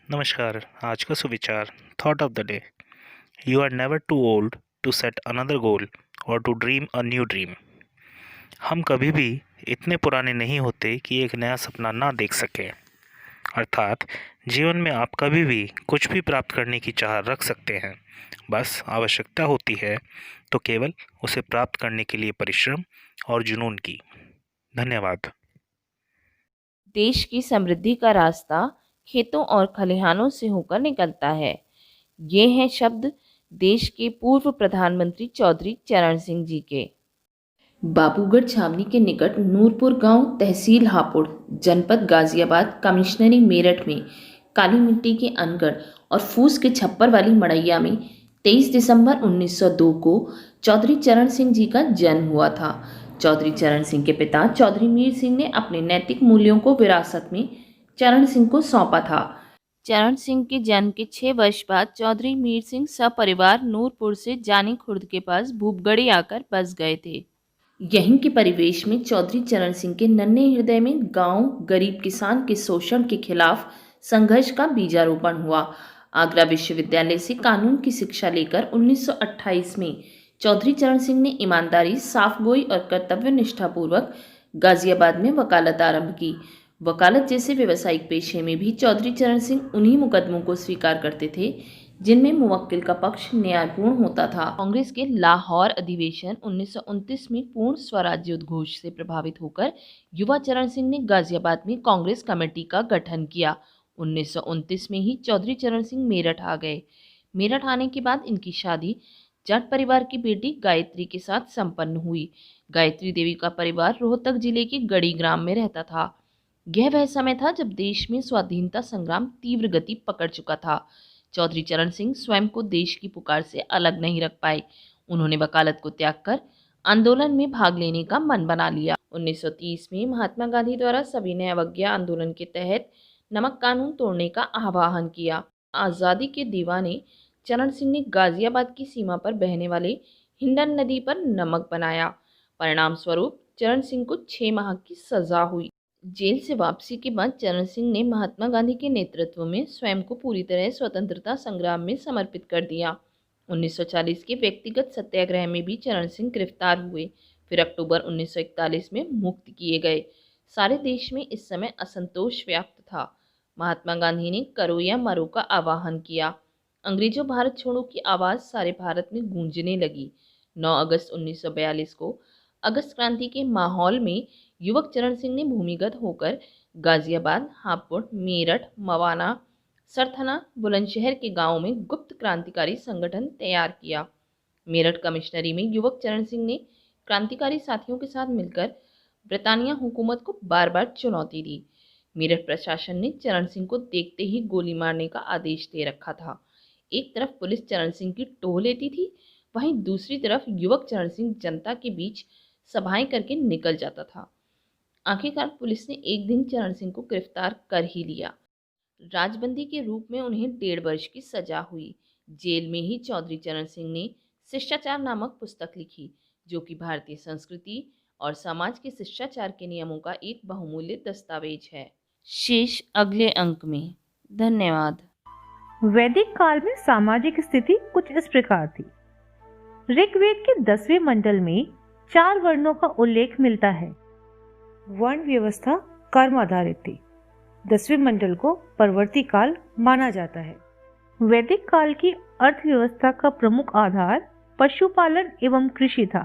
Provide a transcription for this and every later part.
नमस्कार। आज का सुविचार thought of the day. You are never too old to set another goal or to dream a new dream. हम कभी भी इतने पुराने नहीं होते कि एक नया सपना ना देख सकें। अर्थात जीवन में आप कभी भी कुछ भी प्राप्त करने की चाह रख सकते हैं। बस आवश्यकता होती है तो केवल उसे प्राप्त करने के लिए परिश्रम और जुनून की। धन्यवाद। देश की समृद्धि का रास्ता खेतों और खलिहानों से होकर निकलता है। ये हैं शब्द देश के पूर्व प्रधानमंत्री चौधरी चरण सिंह जी के। बाबूगढ़ छावनी के निकट नूरपुर गांव, तहसील हापुड़, जनपद गाजियाबाद, कमिश्नरी मेरठ में काली मिट्टी के अनगढ़ और फूस के छप्पर वाली मड़ैया में 23 दिसंबर 1902 को चौधरी चरण सिंह जी का जन्म हुआ था। चौधरी चरण सिंह के पिता चौधरी मीर सिंह ने अपने नैतिक मूल्यों को विरासत में चरण सिंह को सौंपा था। चरण सिंह के जन्म के 6 वर्ष बाद चौधरी मीर सिंह सपरिवार नूरपुर से जानी खुर्द के पास भूपगढ़ी आकर बस गए थे। यहीं के परिवेश में चौधरी चरण सिंह के नन्हे हृदय में गांव गरीब किसान के शोषण के खिलाफ संघर्ष का बीजारोपण हुआ। आगरा विश्वविद्यालय से कानून की शिक्षा लेकर 1928 में चौधरी चरण सिंह ने ईमानदारी, साफगोई और कर्तव्य निष्ठापूर्वक गाजियाबाद में वकालत आरंभ की। वकालत जैसे व्यवसायिक पेशे में भी चौधरी चरण सिंह उन्हीं मुकदमों को स्वीकार करते थे जिनमें मुवक्किल का पक्ष न्यायपूर्ण होता था। कांग्रेस के लाहौर अधिवेशन 1929 में पूर्ण स्वराज्य उद्घोष से प्रभावित होकर युवा चरण सिंह ने गाजियाबाद में कांग्रेस कमेटी का गठन किया। 1929 में ही चौधरी चरण सिंह मेरठ आ गए। मेरठ आने के बाद इनकी शादी जाट परिवार की बेटी गायत्री के साथ संपन्न हुई। गायत्री देवी का परिवार रोहतक जिले के गढ़ी ग्राम में रहता था। यह वह समय था जब देश में स्वाधीनता संग्राम तीव्र गति पकड़ चुका था। चौधरी चरण सिंह स्वयं को देश की पुकार से अलग नहीं रख पाए। उन्होंने वकालत को त्याग कर आंदोलन में भाग लेने का मन बना लिया। 1930 में महात्मा गांधी द्वारा सविनय अवज्ञा आंदोलन के तहत नमक कानून तोड़ने का आह्वान किया। आज़ादी के दीवाने चरण सिंह ने गाजियाबाद की सीमा पर बहने वाले हिंडन नदी पर नमक बनाया। परिणाम स्वरूप चरण सिंह को 6 माह की सजा हुई। जेल से वापसी के बाद चरण सिंह ने महात्मा गांधी के नेतृत्व में स्वयं को पूरी तरह स्वतंत्रता संग्राम में समर्पित कर दिया। 1940 के व्यक्तिगत सत्याग्रह में भी चरण सिंह गिरफ्तार हुए, फिर अक्टूबर 1941 में मुक्त किए गए। सारे देश में इस समय असंतोष व्याप्त था। महात्मा गांधी ने करो या मरो का आह्वान किया। अंग्रेजों भारत छोड़ो की आवाज़ सारे भारत में गूंजने लगी। 9 अगस्त 1942 को अगस्त क्रांति के माहौल में युवक चरण सिंह ने भूमिगत होकर गाजियाबाद, हापुड़, मेरठ, मवाना, सरथना, बुलंदशहर के गांवों में गुप्त क्रांतिकारी संगठन तैयार किया। मेरठ कमिश्नरी में युवक चरण सिंह ने क्रांतिकारी साथियों के साथ मिलकर ब्रिटानिया हुकूमत को बार बार चुनौती दी। मेरठ प्रशासन ने चरण सिंह को देखते ही गोली मारने का आदेश दे रखा था। एक तरफ पुलिस चरण सिंह की टोह लेती थी, वहीं दूसरी तरफ युवक चरण सिंह जनता के बीच सभाएं करके निकल जाता था। आखिरकार पुलिस ने एक दिन चरण सिंह को गिरफ्तार कर ही लिया। राजबंदी के रूप में उन्हें 1.5 वर्ष की सजा हुई। जेल में ही चौधरी चरण सिंह ने शिष्टाचार नामक पुस्तक लिखी, जो कि भारतीय संस्कृति और समाज के शिष्टाचार के नियमों का एक बहुमूल्य दस्तावेज है। शेष अगले अंक में। धन्यवाद। वैदिक काल में सामाजिक स्थिति कुछ इस प्रकार थी। ऋग्वेद के 10वें मंडल में 4 वर्णों का उल्लेख मिलता है। वर्ण व्यवस्था कर्म आधारित थी। 10वें मंडल को परवर्ती काल माना जाता है। वैदिक काल की अर्थव्यवस्था का प्रमुख आधार पशुपालन एवं कृषि था।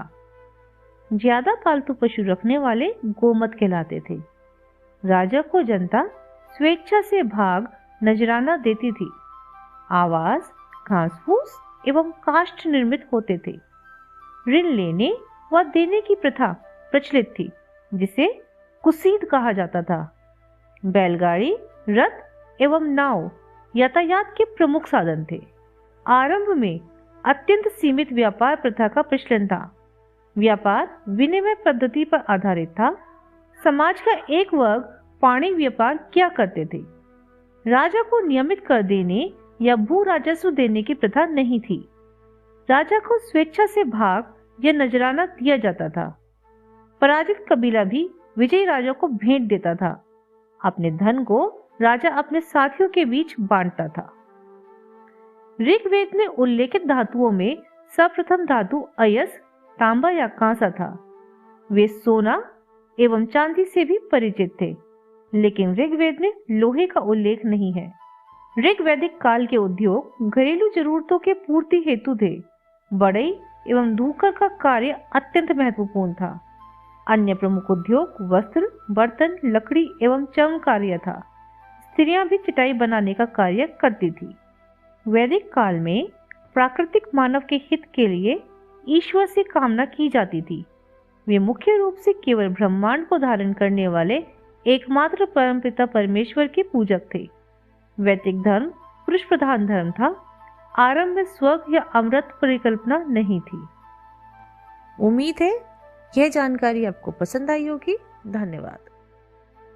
ज्यादा पालतू पशु रखने वाले गोमत कहलाते थे। राजा को जनता स्वेच्छा से भाग नजराना देती थी। आवास, घास फूस एवं काष्ठ निर्मित होते थे। ऋण लेने व देने की प्रथा प्रचलित थी, जिसे कुसीद कहा जाता था। बैलगाड़ी, रथ एवं नाव यातायात के प्रमुख साधन थे। आरंभ में अत्यंत सीमित व्यापार प्रथा का प्रचलन था। व्यापार विनिमय पद्धति पर आधारित था। समाज का एक वर्ग पाणी व्यापार किया करते थे। राजा को नियमित कर देने या भू राजस्व देने की प्रथा नहीं थी। राजा को स्वेच्छा से भाग या नजराना दिया जाता था। पराजित कबीला भी विजयी राजा को भेंट देता था। अपने धन को राजा अपने साथियों के बीच बांटता था। ऋग्वेद में उल्लेखित धातुओं में सर्वप्रथम धातु अयस, तांबा या कांसा था। वे सोना एवं चांदी से भी परिचित थे, लेकिन ऋग्वेद में लोहे का उल्लेख नहीं है। ऋग्वैदिक काल के उद्योग घरेलू जरूरतों के पूर्ति हेतु थे। बढ़ई एवं धूकर का कार्य अत्यंत महत्वपूर्ण था। अन्य प्रमुख उद्योग वस्त्र, बर्तन, लकड़ी एवं चर्म कार्य था। स्त्रियां भी चटाई बनाने का कार्य करती थी। वैदिक काल में प्राकृतिक मानव के हित के लिए ईश्वर से कामना की जाती थी। वे मुख्य रूप से केवल ब्रह्मांड को धारण करने वाले एकमात्र परमपिता परमेश्वर के पूजक थे। वैदिक धर्म पुरुष प्रधान धर्म था। आरंभ में स्वर्ग या अमृत परिकल्पना नहीं थी। उम्मीद है यह जानकारी आपको पसंद आई होगी। धन्यवाद।